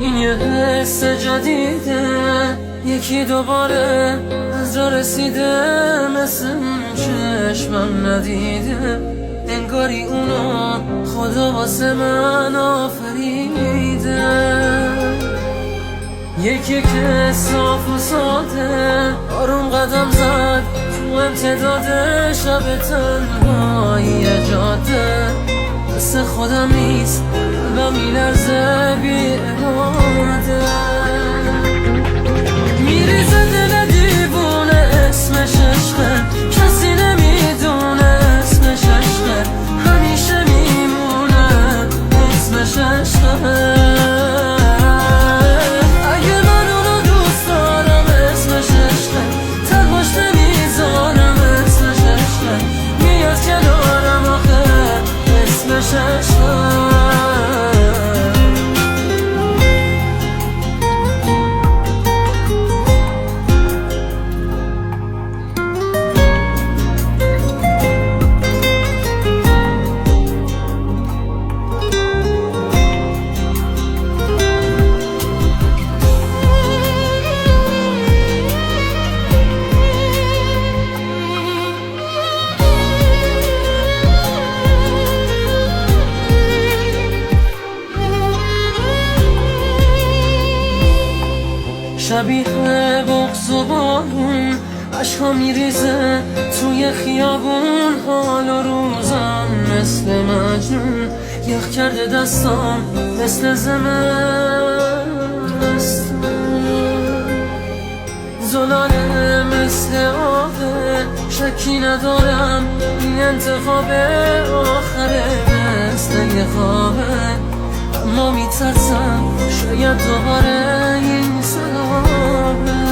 این یه حس جدیده، یکی دوباره از جا رسیده، مثل اون چشمم ندیده، انگاری اونو خدا واسه من آفریده. یکی که صاف و ساده آروم قدم زد تو امتداد شب تنهایی جاده، مثل خودم نیست قلبم میلرزه بی اراده. میریزه دل دیوونه اسمش عشقه، کسی نمیدونه اسمش عشقه، همیشه میمونه اسمش عشقه. شبیه بغض و بارون عشقا میریزه توی خیابون، حال و روزم مثل مجنون، یخ کرده دستام مثل زمستون، زلاله مثل آبه، شکی ندارم این انتخاب آخره، مثل یه خوابه، اما میترسم شاید دوباره این سلامه.